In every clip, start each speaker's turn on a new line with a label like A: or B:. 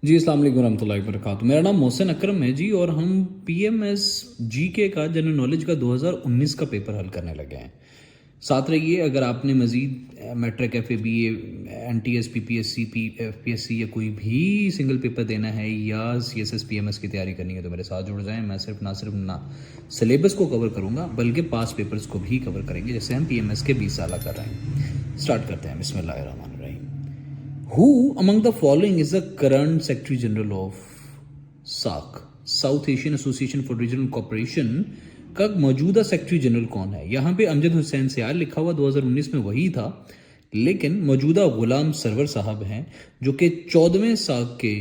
A: जी, अस्सलाम वालेकुम रहमतुल्लाहि व बरकातहू। मेरा नाम मोहसिन अकरम है जी, और हम पीएमएस जीके का जनरल नॉलेज का 2019 का पेपर हल करने लगे हैं। साथ रहिए। अगर आपने मज़ीद matric FA NTS PPSC FPSC या कोई भी सिंगल पेपर देना है या सीएसएस पीएमएस की तैयारी करनी है तो मेरे साथ जुड़ जाएं। मैं सिर्फ ना सिलेबस को कवर करूँगा बल्कि पास पेपर्स को भी कवर करेंगे, जैसे हम पीएमएस के 20 साल कर रहे हैं। स्टार्ट करते हैं। बिस्मिल्लाहिर्रहमानिर्रहीम। Who among the following is the current Secretary General of SAC, South Asian Association for Regional Cooperation का मौजूदा सेक्रेटरी जनरल कौन है? यहाँ पे अमजद हुसैन सियाल लिखा हुआ 2019 में वही था, लेकिन मौजूदा गुलाम सरवर साहब हैं जो कि 14वें साक के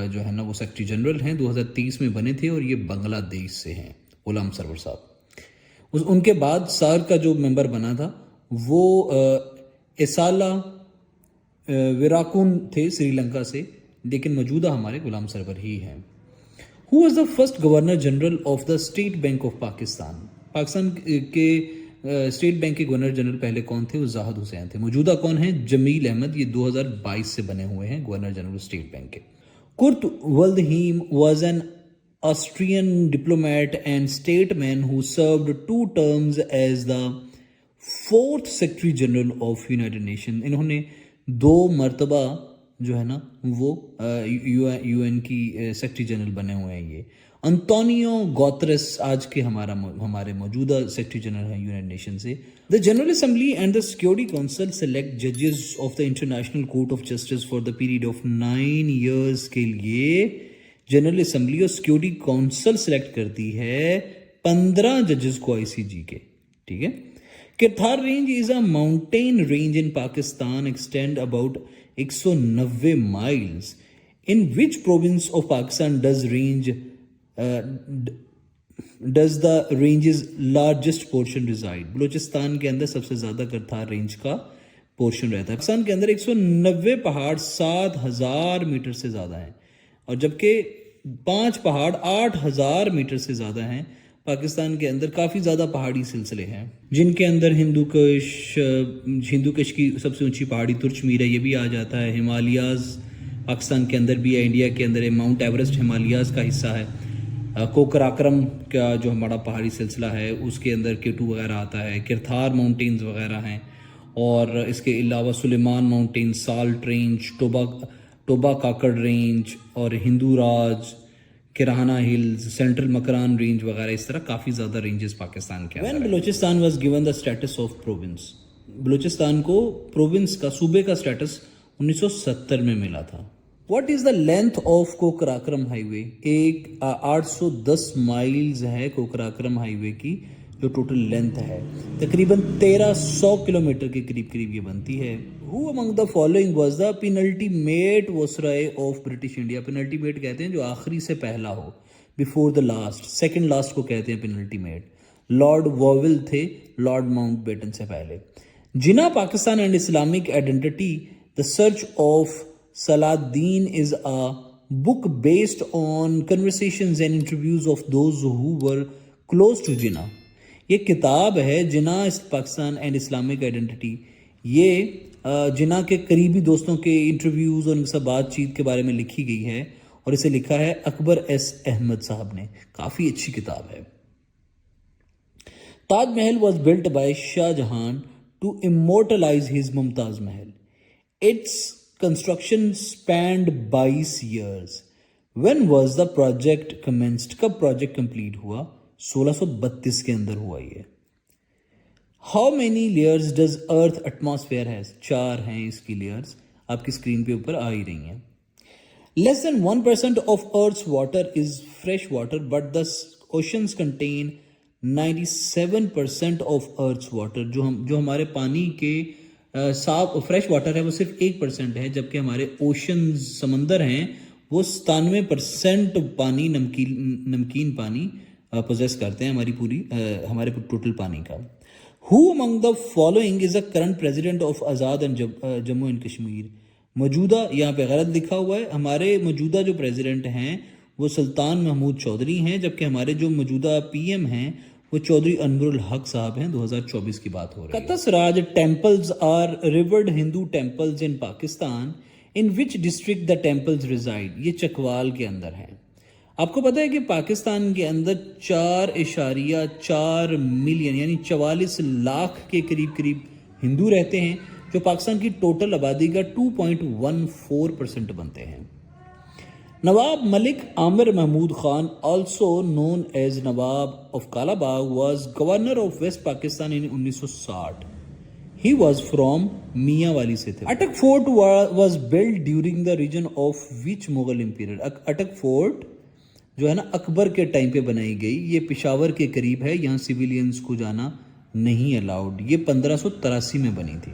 A: जो है ना वो सेक्रेटरी जनरल हैं। 2023 में बने थे और ये बांग्लादेश से हैं, गुलाम सरवर साहब। उनके बाद सार का जो मेंबर बना था वो इसाला विराकुन थे श्रीलंका से, लेकिन मौजूदा हमारे गुलाम सरवर ही हैं। Who was the first governor general of the state bank of Pakistan? Pakistan के स्टेट बैंक के गवर्नर जनरल पहले कौन थे? वो जाहिद हुसैन थे। मौजूदा कौन है? जमील अहमद। ये 2022 से बने हुए हैं गवर्नर जनरल स्टेट बैंक के। Kurt Waldheim was an Austrian diplomat and statesman who served 2 terms as the 4th secretary general of United Nation. इन्होंने 2 मरतबा जो है ना वो यूएन की सेक्रेटरी जनरल बने हुए हैं। ये अंतोनियो गुतेरेस आज के हमारे मौजूदा सेक्रेटरी जनरल हैं यूनाइटेड नेशन से। The general assembly and the security council select जजेस of the international court of justice for the period of 9 years के लिए जनरल असेंबली और सिक्योरिटी काउंसिल सेलेक्ट करती है 15 जजेस को आईसीजी के। ठीक है। Kirthar range is a mountain range in Pakistan, extend about 190 miles. In which province of Pakistan does the range's largest portion reside? Balochistan के अंदर सबसे ज्यादा करथार रेंज का पोर्शन रहता है। पाकिस्तान के अंदर 190 पहाड़ 7000 मीटर से ज्यादा हैं, और जबकि 5 पहाड़ 8000 मीटर से ज्यादा हैं। पाकिस्तान के अंदर काफ़ी ज़्यादा पहाड़ी सिलसिले हैं, जिनके अंदर हिंदू कश की सबसे ऊंची पहाड़ी तुर्चमीर है, ये भी आ जाता है। हिमालयाज़ पाकिस्तान के अंदर भी है, इंडिया के अंदर है। माउंट एवरेस्ट हिमालयाज़ का हिस्सा है। कोकराक्रम का जो हमारा पहाड़ी सिलसिला है उसके अंदर केटू वगैरह आता है। किरथार माउंटेन्स वगैरह हैं, और इसके अलावा Sulaiman mountain, salt range, Toba Kakar range और Hindu Raj, Kirana hills, central Makran range वगैरह, इस तरह काफ़ी ज़्यादा रेंजेस पाकिस्तान के अंदर। Balochistan was given the status of province. Balochistan को प्रोविंस का, सूबे का स्टेटस 1970 में मिला था। What is the length of Karakoram highway? 810 miles है कोकराक्रम हाईवे की जो टोटल लेंथ है। तकरीबन 1300 किलोमीटर के करीब ये बनती है। Who among the following was the penultimate viceroy of British India? Penultimate कहते हैं जो आखिरी से पहला हो, before the last, second last को कहते हैं पेनल्टीमेट। लॉर्ड वॉविल थे, लॉर्ड माउंटबेटन से पहले। Jinnah Pakistan and Islamic identity the search of Saladin is a book based on conversations and interviews of those who were close to Jinnah. ये किताब है Jinnah Pakistan and Islamic identity. ये जिना के करीबी दोस्तों के इंटरव्यूज़ और उनसे बातचीत के बारे में लिखी गई है, और इसे लिखा है अकबर एस अहमद साहब ने। काफ़ी अच्छी किताब है। Taj Mahal was built by Shah Jahan to immortalise his Mumtaz Mahal. Its construction spanned 22 years. When was the project commenced? कब प्रोजेक्ट कंप्लीट हुआ? 1632 के अंदर हुआ ये। How many layers does earth atmosphere has? 4 हैं इसकी लेयर्स, आपकी स्क्रीन पे ऊपर आ ही रही हैं। Less than 1% of earth's water is fresh water, but the oceans contain 97% of earth's water. जो हमारे पानी के साफ फ्रेश वाटर है वो सिर्फ 1% है, जबकि हमारे ओशन समंदर हैं वो 97% पानी, नमकीन पानी पोजेस करते हैं हमारे टोटल पानी का। Who among the following is the current president of Azad and Jammu and Kashmir? मौजूदा, यहाँ पे गलत लिखा हुआ है। हमारे मौजूदा जो प्रेसिडेंट हैं वो सुल्तान महमूद चौधरी हैं, जबकि हमारे जो मौजूदा पीएम हैं वो चौधरी अनवरुल हक साहब हैं। 2024 की बात हो रही है। Katas Raj temples are revered Hindu temples in Pakistan in which district the temples reside, ये चकवाल के अंदर है। आपको पता है कि पाकिस्तान के अंदर 4.4 मिलियन यानी 44 लाख के करीब करीब हिंदू रहते हैं, जो पाकिस्तान की टोटल आबादी का 2.14% बनते हैं। Nawab Malik Amir Mahmood Khan, also known as Nawab of Kalabagh, was governor of west Pakistan in 1960। He was from Mianwali से थे। Attock fort was built during the region of which Mughal Empire? अटक फोर्ट जो है ना अकबर के टाइम पे बनाई गई, ये पिशावर के करीब है, यहाँ सिविलियंस को जाना नहीं अलाउड। ये 1583 में बनी थी।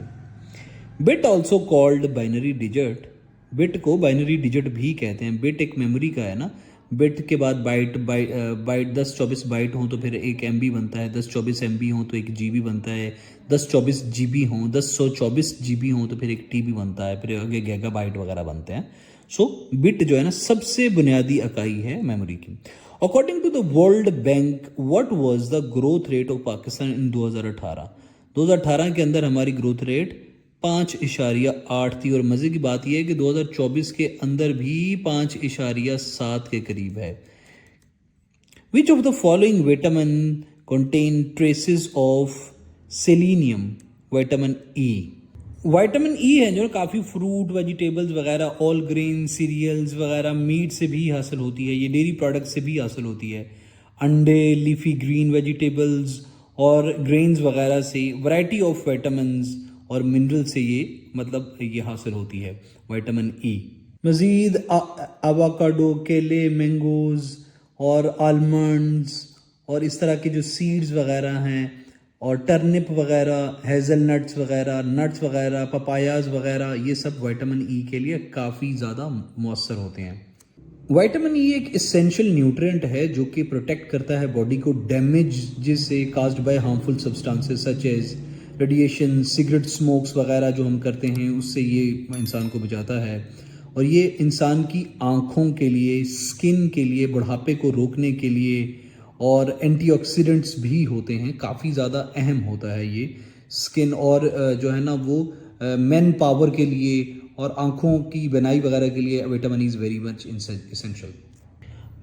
A: Bit also called binary digit, bit को बाइनरी डिजिट भी कहते हैं। बिट एक मेमोरी का है ना, बिट के बाद बाइट 10-24 बाइट हो तो फिर एक MB बनता है, 10-24 MB हो तो एक GB बनता है, 10-24 GB हो, 10-124 GB हो तो फिर एक TB बनता है, फिर आगे गीगाबाइट वगैरह बनते हैं। सो बिट जो है ना सबसे बुनियादी इकाई है मेमोरी की। According to the world bank, what was the growth rate of Pakistan in 2018 के अंदर हमारी ग्रोथ रेट 5.8 थी। और मजे की बात यह है कि 2024 के अंदर भी 5.7 के करीब है। Which of the following vitamin contain traces of selenium? Vitamin E. Vitamin E है जो काफ़ी फ्रूट, वेजिटेबल्स वगैरह, ऑल ग्रेन, सीरियल्स वगैरह, मीट से भी हासिल होती है, ये डेयरी प्रोडक्ट से भी हासिल होती है, अंडे, लीफी ग्रीन वेजिटेबल्स और ग्रेन्स वगैरह से, वैरायटी ऑफ विटामिन्स और मिनरल से ये हासिल होती है विटामिन ई। मज़ीद आवाकाडो, केले, मैंगोज़ और आलमंड्स और इस तरह के जो सीड्स वगैरह हैं और टर्निप वगैरह, हेज़लनट्स वगैरह, नट्स वगैरह, पपायाज वगैरह, ये सब विटामिन ई के लिए काफ़ी ज़्यादा मौसर होते हैं। विटामिन ई एक इसेंशियल न्यूट्रिएंट है जो कि प्रोटेक्ट करता है बॉडी को डैमेज जिससे caused by harmful substances such as radiation, cigarette smokes वगैरह जो हम करते हैं उससे ये इंसान को बचाता है। और ये इंसान की आँखों के लिए, स्किन के लिए, बुढ़ापे को रोकने के लिए और एंटीऑक्सीडेंट्स भी होते हैं, काफ़ी ज़्यादा अहम होता है ये स्किन और जो है ना वो मैन पावर के लिए और आँखों की बनाई वगैरह के लिए vitamin is very much essential.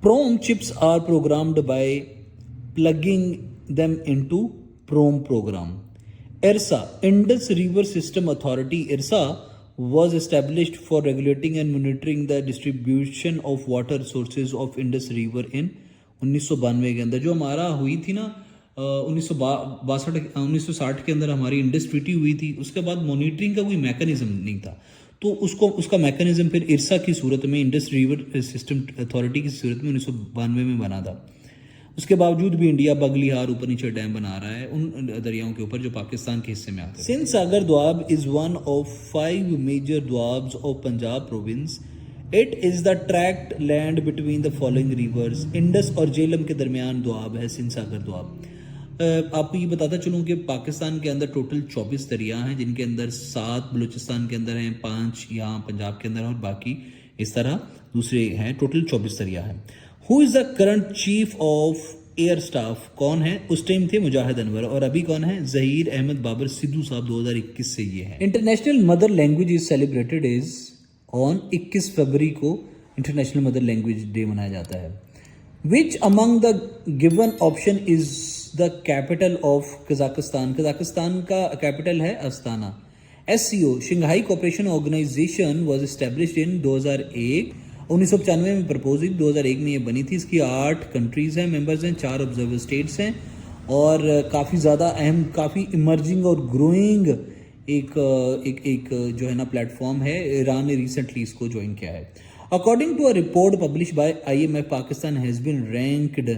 A: PROM chips are programmed by plugging them into PROM program. IRSA, Indus River System Authority, IRSA was established for regulating and monitoring the distribution of water sources of Indus River in 1992 के अंदर। जो हमारा हुई थी ना 1960 के अंदर हमारी इंडस ट्रीटी हुई थी, उसके बाद मॉनिटरिंग का कोई मैकेनिज्म नहीं था, तो उसका मैकेनिज्म फिर IRSA की सूरत में, इंडस रिवर सिस्टम अथॉरिटी की सूरत में 1992 में बना था। उसके बावजूद भी इंडिया बगलिहार ऊपर नीचे डैम बना रहा है उन दरियाओं के ऊपर जो पाकिस्तान के हिस्से में आते हैं। Sindh Sagar Doab is one of 5 major Doabs of Punjab province. It is the tract land between the following rivers. Indus और झेलम के दरमियान द्वाब है सिंध सागर द्वाब। आपको ये बताता चलूँ कि पाकिस्तान के अंदर टोटल 24 दरिया हैं, जिनके अंदर 7 बलूचिस्तान के अंदर हैं, 5 यहाँ पंजाब के अंदर और बाकी इस तरह दूसरे हैं। टोटल 24 दरिया हैं। Who is the current chief of air staff? कौन है? उस टाइम थे मुजाहिद अनवर और अभी कौन है? जहीर अहमद बाबर सिद्धू साहब 2021 से ये है। International mother language is celebrated is on 21 फरवरी को इंटरनेशनल मदर लैंग्वेज डे मनाया जाता है। Which among the given option is the capital of Kazakhstan? Kazakhstan का कैपिटल है Astana. SCO Shanghai cooperation organisation was established in 2001। 1995 में propose हुई, 2001 में ये बनी थी। इसकी 8 कंट्रीज़ हैं, मेंबर्स हैं, 4 ऑब्जर्वर स्टेट्स हैं और काफ़ी ज़्यादा अहम, काफ़ी इमर्जिंग और ग्रोइंग एक जो है ना प्लेटफॉर्म है। ईरान ने रिसेंटली इसको ज्वाइन किया है। According to a report publish by IMF, Pakistan has been ranked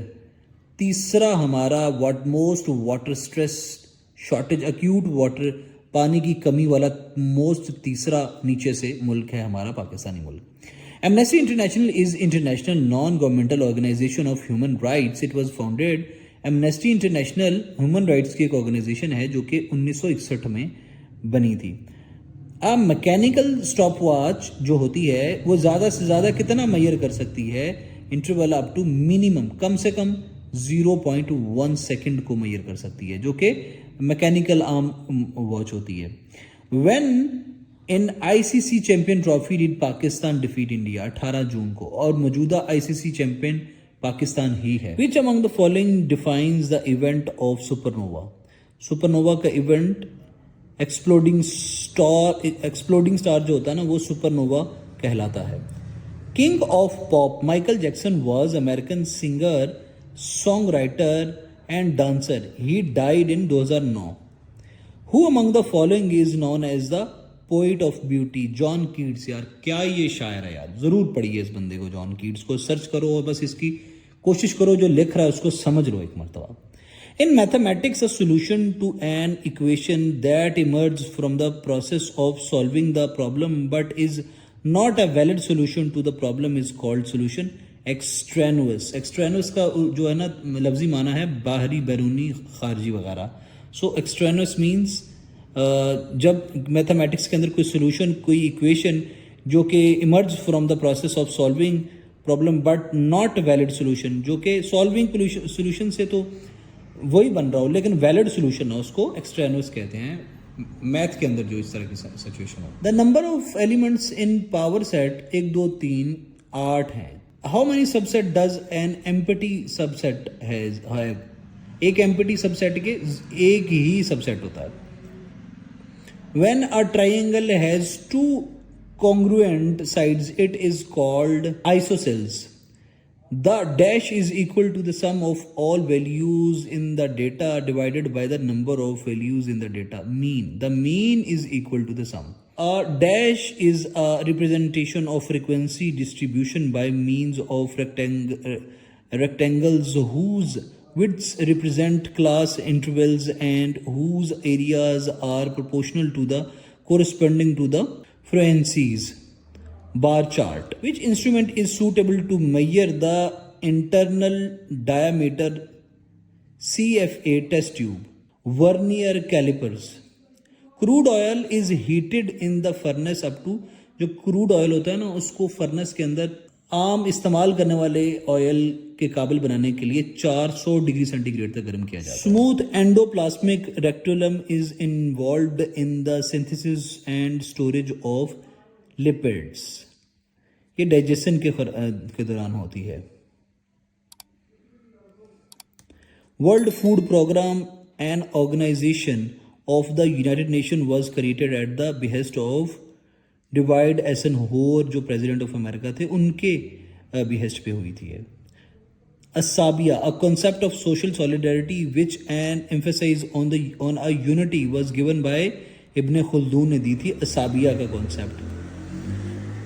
A: तीसरा हमारा most water stress shortage, acute water, पानी की कमी वाला मोस्ट तीसरा नीचे से मुल्क है हमारा पाकिस्तानी मुल्क। Amnesty International is international non-governmental organization of human rights. It was founded, Amnesty International human rights की एक organization है जो कि 1961 में बनी थी। अब मैकेनिकल स्टॉप वॉच जो होती है वो ज़्यादा से ज़्यादा कितना मेजर कर सकती है? इंटरवल अप टू मिनिमम कम से कम 0.1 सेकेंड को मेजर कर सकती है, जो कि मैकेनिकल आर्म वॉच होती है। When in ICC champion trophy did Pakistan defeat India 18 जून को, और मौजूदा आईसीसी चैंपियन पाकिस्तान ही है। Which among the following defines the event of supernova? Supernova का इवेंट एक्सप्लोडिंग स्टार जो होता है ना, वो सुपरनोवा कहलाता है। King of pop Michael Jackson was American singer, song writer and dancer. He died in 2009। Who among the following is known as the poet of beauty? John Keats. यार क्या ये शायर है यार, जरूर पढ़िए इस बंदे को, जॉन कीट्स को सर्च करो और बस इसकी कोशिश करो, जो लिख रहा है उसको समझ लो एक मरतबा। In mathematics, a solution to an equation that emerges from the process of solving the problem but is not a valid solution to the problem is called solution extraneous. Extraneous का जो है ना लफ्जी माना है बाहरी, बैरूनी, खारजी वगैरह। So extraneous means जब मैथमेटिक्स के अंदर कोई सोल्यूशन, कोई इक्वेशन जो कि emerge from the process of solving problem but not valid solution, जो कि सॉल्विंग सोल्यूशन से तो वही बन रहा हो लेकिन वैलिड सोल्यूशन है, उसको एक्सट्रेनुअस कहते हैं मैथ के अंदर जो इस तरह की सिचुएशन हो। The number of elements in power set 1 2 3 8 हैं। How many subset does an empty subset have? एक एम्प्टी सबसेट के एक ही सबसेट होता है। When a triangle has two congruent sides, it is called isosceles. The dash is equal to the sum of all values in the data divided by the number of values in the data. Mean. The mean is equal to the sum. A dash is a representation of frequency distribution by means of rectangles whose widths represent class intervals and whose areas are proportional to the corresponding to the frequencies. Bar chart. Which instrument is suitable to measure the internal diameter? CFA test tube. Vernier calipers. Crude oil is heated in the furnace up to, जो crude oil होता है ना उसको furnace के अंदर आम इस्तेमाल करने वाले ऑयल के काबिल बनाने के लिए 400 डिग्री सेंटीग्रेड तक गर्म किया जाता है। Smooth endoplasmic reticulum is involved in the synthesis and storage of lipids. ये डाइजेशन के दौरान होती है। World food programme an organisation of the United Nation was created at the behest of Dwight Eisenhower, जो प्रेसिडेंट ऑफ अमेरिका थे, उनके behest पे हुई थी। असाबिया, a concept of social solidarity which an emphasise on a unity was given by Ibn Khaldun ने दी थी असाबिया का concept.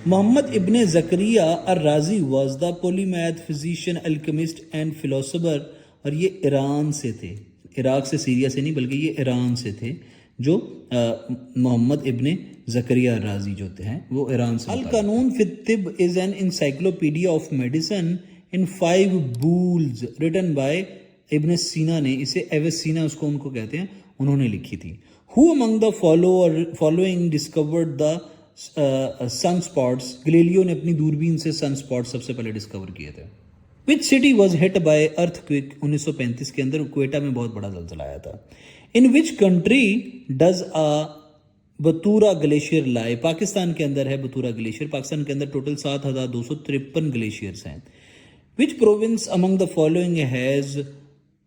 A: Muhammad ibn Zakariya al-Razi was the polymath, physician, alchemist and philosopher, और ये ईरान से थे, इराक से, सीरिया से नहीं बल्कि ये ईरान से थे, जो मोहम्मद इब्ने जकरिया राजी जो हैं वो ईरान से। Al qanun fit tibb is an encyclopedia of medicine in 5 बुल्स रिटन बाय इब्न सीना ने, इसे एवेसीना उसको उनको कहते हैं, उन्होंने लिखी थी। Who among the following discovered the sun spots? Galileo ने अपनी दूरबीन से सन स्पॉट सबसे पहले डिस्कवर किए थे। Which city was hit by earthquake? 1935 के अंदर क्वेटा में बहुत बड़ा ज़लज़ला आया था। In which country does a Batura glacier lie? Pakistan के अंदर है बतूरा ग्लेशियर। पाकिस्तान के अंदर टोटल 7,253 ग्लेशियर्स हैं। विच province among the following has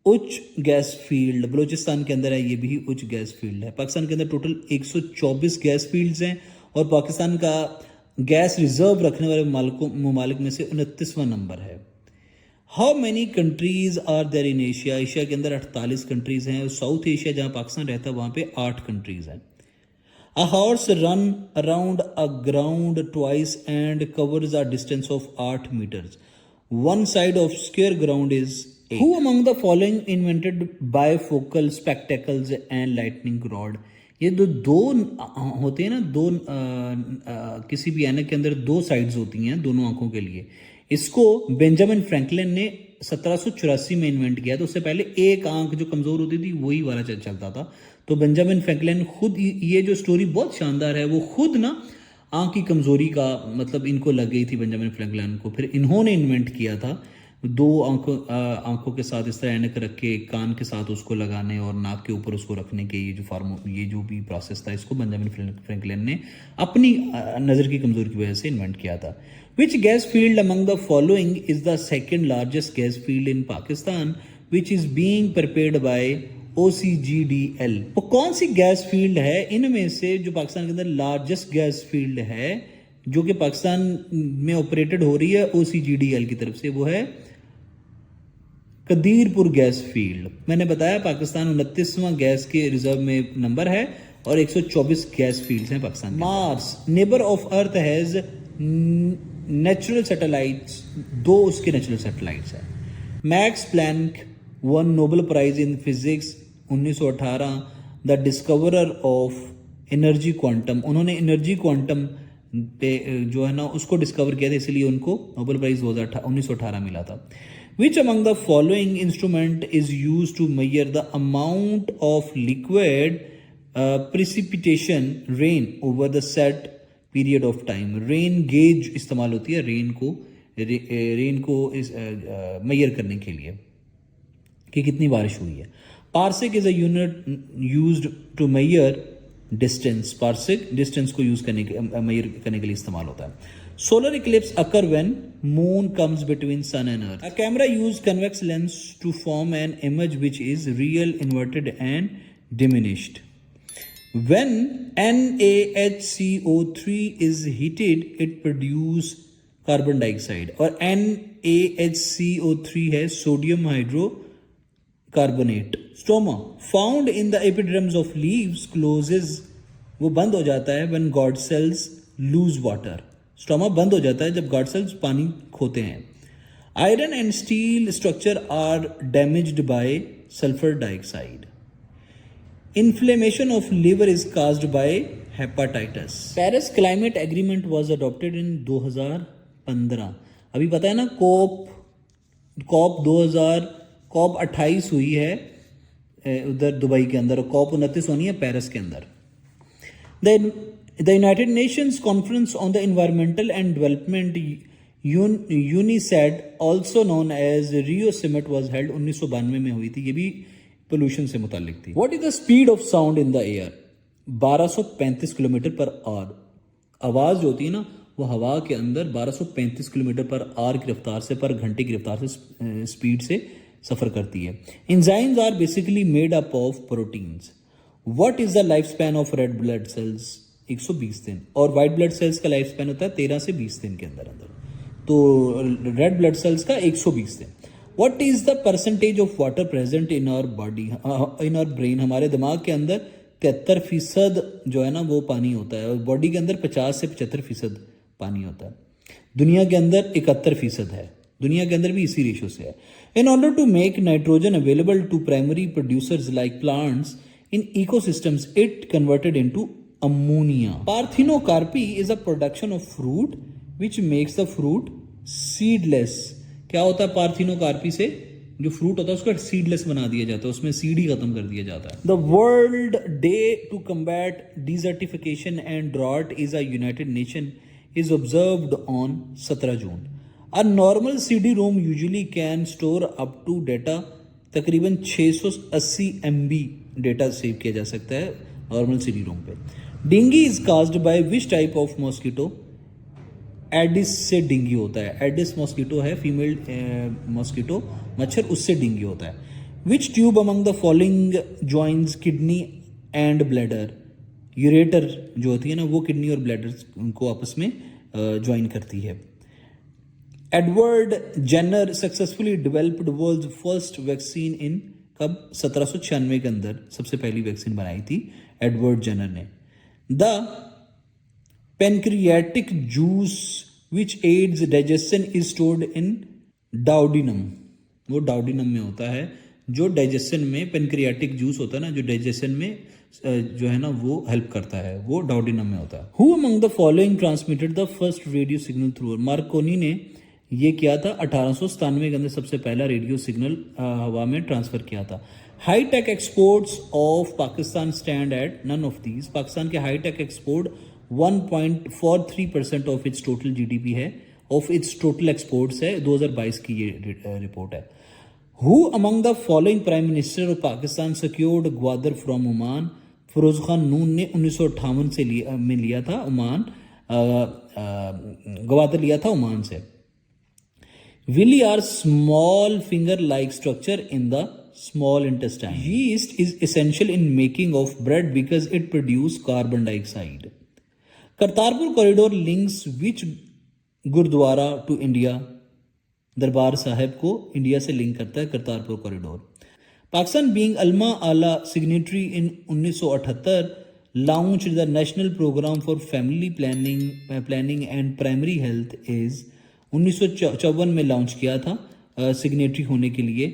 A: उच्च गैस फील्ड? बलोचिस्तान के अंदर है, ये भी उच्च गैस फील्ड है। पाकिस्तान के अंदर टोटल 124 गैस फील्ड्स हैं और पाकिस्तान का गैस रिजर्व रखने वाले ममालिक में से 29वां नंबर है। How many countries are there in Asia? Asia के अंदर 48 कंट्रीज हैं। साउथ एशिया जहाँ पाकिस्तान रहता है वहाँ पे 8 कंट्रीज हैं। A horse run around a ground twice and covers a distance of 8 meters. One side of square ground is 8. Who among the following invented bifocal spectacles and lightning rod? ये दो होते हैं ना, दो किसी भी ऐनक के अंदर 2 साइड्स होती हैं दोनों आंखों के लिए। इसको बेंजामिन फ्रैंकलिन ने 1784 में इन्वेंट किया। तो उससे पहले एक आंख जो कमज़ोर होती थी वही वाला चलता था। तो बेंजामिन फ्रैंकलिन खुद, ये जो स्टोरी बहुत शानदार है, वो खुद ना आंख की कमज़ोरी का मतलब इनको लग गई थी बेंजामिन फ्रैंकलिन को, फिर इन्होंने इन्वेंट किया था दो आंखों के साथ इस तरह ऐनक रख के कान के साथ उसको लगाने और नाक के ऊपर उसको रखने के ये जो भी प्रोसेस था, इसको बेंजामिन फ्रैंकलिन ने अपनी नज़र की कमज़ोरी की वजह से इन्वेंट किया था। Which gas field among the following is the second largest gas field in Pakistan which is being prepared by OCGDL? वो कौन सी गैस फील्ड है इनमें से जो पाकिस्तान के अंदर लार्जेस्ट गैस फील्ड है जो कि पाकिस्तान में ऑपरेटेड हो रही है OCGDL की तरफ से? वो है कदीरपुर गैस फील्ड। मैंने बताया पाकिस्तान 29वां गैस के रिजर्व में नंबर है और 124 गैस फील्ड्स हैं Pakistan. Mars, neighbour of earth has natural satellites, 2 उसके नेचुरल सैटेलाइट्स हैं। Max Planck won Nobel prize in physics 1918, the discoverer of energy quantum. उन्होंने एनर्जी क्वांटम पे जो है ना उसको डिस्कवर किया था, इसलिए उनको नोबेल प्राइज 1918 मिला था। Which among the following instrument is used to measure the amount of liquid precipitation rain over the set period of time? Rain gauge इस्तेमाल होती है रेन को मेजर करने के लिए कि कितनी बारिश हुई है। Parsec is a unit used to measure distance. Parsec distance को यूज मेजर करने के लिए इस्तेमाल होता है। Solar eclipse occur when moon comes between sun and earth. A camera uses convex lens to form an image which is real, inverted and diminished. When NaHCO3 is heated, it produces carbon dioxide. और NaHCO3 है sodium hydrocarbonate. Stroma found in the epidermis of leaves closes, वो बंद हो जाता है when God cells lose water. Stoma बंद हो जाता है जब गॉड सेल्स पानी खोते हैं। Iron and steel structure are damaged by sulphur dioxide. Inflammation of liver is caused by hepatitis. Paris climate agreement was adopted in 2015। अभी पता है ना कॉप 28 हुई है उधर दुबई के अंदर और कॉप 29 होनी है पेरिस के अंदर। The United Nations Conference on the Environmental and Development UNICED, also known as Rio Summit, was held 1992 में हुई थी। ये भी पोल्यूशन से मुतालिक थी। What is the speed of sound in the air? 1235 kilometre per hour. आवाज़ जो होती है ना वो हवा के अंदर 1235 किलोमीटर पर आवर की रफ्तार से, पर घंटे की रफ्तार से, स्पीड से सफ़र करती है। Enzymes are basically made up of proteins. What is the lifespan of red blood cells? 120 दिन। और वाइट ब्लड सेल्स का लाइफ स्पैन होता है 13 से 20 दिन के अंदर। तो रेड ब्लड सेल्स का 120 दिन। What is the percentage of water present in our body, in our brain? हमारे दिमाग के अंदर 73% जो है ना वो पानी होता है और बॉडी के अंदर 50 से 75% पानी होता है। दुनिया के अंदर 71% है। दुनिया के अंदर भी इसी रेशो से है। In order to make nitrogen available to primary producers like plants in ecosystems, it converted into ammonia. Parthenocarpy is a production of fruit which makes the fruit seedless. क्या होता है पार्थिनोकार्पी से? जो फ्रूट होता है उसको सीडलेस बना दिया जाता है, उसमें सीड ही खत्म कर दिया जाता है। The World Day to combat desertification and drought is a United Nation is observed on 17 June. A normal CD-ROM usually can store up to data, तकरीबन 680 MB डेटा सेव किया जा सकता है नॉर्मल CD-ROM पे। Dengue is caused by which type of mosquito? Aedes से dengue होता है। Aedes mosquito है फीमेल मॉस्किटो मच्छर, उससे डेंगू होता है। Which tube among the following joins kidney and bladder? Ureter जो होती है ना वो किडनी और ब्लैडर को आपस में ज्वाइन करती है। Edward Jenner successfully developed world first vaccine in, कब? 1796 के अंदर सबसे पहली वैक्सीन बनाई थी एडवर्ड जेनर ने। The pancreatic juice which aids digestion is stored in duodenum. वो डाउडिनम में होता है जो डाइजेशन में, पेनक्रियाटिक जूस होता है ना जो डाइजेशन में जो है ना वो हेल्प करता है, वो डाउडिनम में होता है। Who among the following transmitted the first radio signal through? Markovnikov ने ये किया था 1897 के अंदर सबसे पहला रेडियो सिग्नल हवा में ट्रांसफर किया था। High tech exports of Pakistan stand at none of these. Pakistan के high tech export 1.43% of its total GDP है ऑफ इट्स टोटल एक्सपोर्ट्स है, 2022 की ये रिपोर्ट है। Who among the following prime minister of Pakistan secured Gwadar from Oman? Firoz Khan Noon ने 1958 से लिया था ओमान, ग्वादर लिया था ओमान से। Villi are small finger-like structure in the small intestine. Yeast is essential in making of bread because it produces carbon dioxide. Kartarpur corridor links which gurdwara to India? Darbar Sahib को India से link करता है Kartarpur corridor. Pakistan being अल्मा आला signatory in 1978 launched the national program for family planning and primary health is 1954 में launch किया था signatory होने के लिए,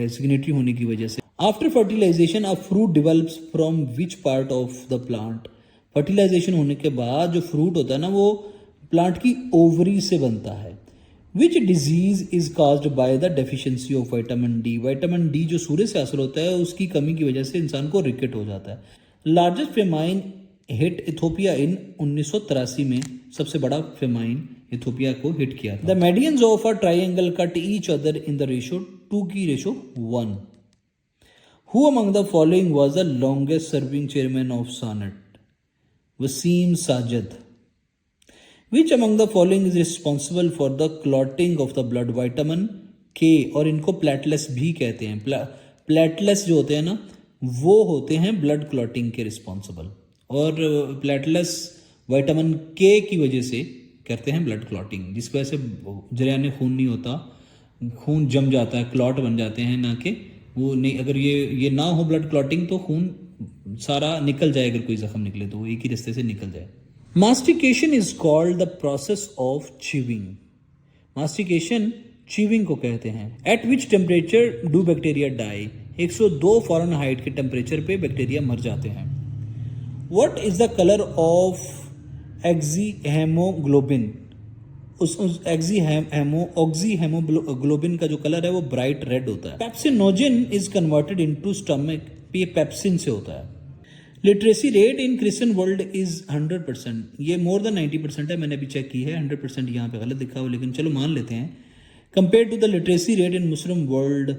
A: सिग्नेटरी होने की वजह से। After fertilization a fruit develops from which part of the plant? Fertilization होने के बाद जो फ्रूट होता है ना वो प्लांट की ओवरी से बनता है। Which disease is caused by the deficiency of vitamin D? Vitamin D जो सूर्य से हासिल होता है उसकी कमी की वजह से इंसान को रिकेट हो जाता है। लार्जेस्ट फेमाइन हिट इथोपिया इन 1983 में, सबसे बड़ा फेमाइन इथोपिया को हिट किया था। The medians of a triangle cut each other in the ratio 2 की ratio 1। Who among the following was the longest serving chairman of Senate? Wasim Sajjad. Which among the following is responsible for the clotting of the blood? Vitamin K, और इनको platelets भी कहते हैं। Platelets जो होते हैं ना वो होते हैं ब्लड क्लॉटिंग के रिस्पॉन्सिबल, और प्लेटलेट्स विटामिन के की वजह से करते हैं ब्लड क्लॉटिंग, जिस वजह से जरियान खून नहीं होता, खून जम जाता है, क्लॉट बन जाते हैं ना कि वो नहीं। अगर ये ना हो ब्लड क्लॉटिंग तो खून सारा निकल जाए, अगर कोई जख्म निकले तो वो एक ही रास्ते से निकल जाए। Mastication is called the process of chewing. Mastication chewing को कहते हैं। At which temperature do bacteria die? 102 Fahrenheit के टेम्परेचर पे बैक्टीरिया मर जाते हैं। What is the colour of oxy haemoglobin? उस एक्सी हेमोग्लोबिन का जो कलर है वो ब्राइट रेड होता है। Pepsinogen is converted into stomach, ये पेप्सिन से होता है। Literacy rate in Christian world is 100%, ये मोर देन 90% है, मैंने अभी चेक की है। 100% यहाँ पे गलत दिखा हुआ, लेकिन चलो मान लेते हैं। Compare to the literacy rate in Muslim world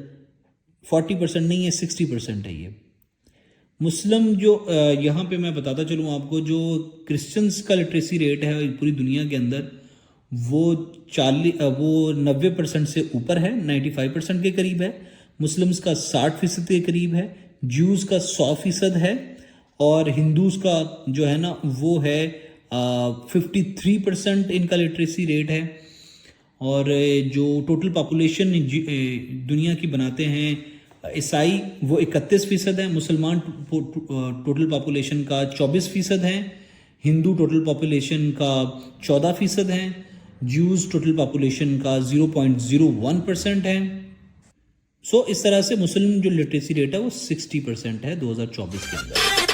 A: 40% नहीं है, 60% है। ये मुस्लिम जो यहाँ पे मैं बताता चलूँ आपको, जो क्रिश्चियंस का लिटरेसी रेट है पूरी दुनिया के अंदर वो 90% से ऊपर है, 95% के करीब है। मुस्लिम्स का 60% के करीब है, ज्यूज़ का 100% है, और हिंदूज़ का जो है ना वो है 53% इनका लिटरेसी रेट है। और जो टोटल पॉपुलेशन दुनिया की बनाते हैं ईसाई वो 31% है, मुसलमान टोटल पॉपुलेशन का 24% है, हिंदू टोटल पॉपुलेशन का 14% है, ज्यूज़ टोटल पॉपुलेशन का 0.01% है। सो इस तरह से मुस्लिम जो लिटरेसी रेट है वो 60% है 2024 के अंदर।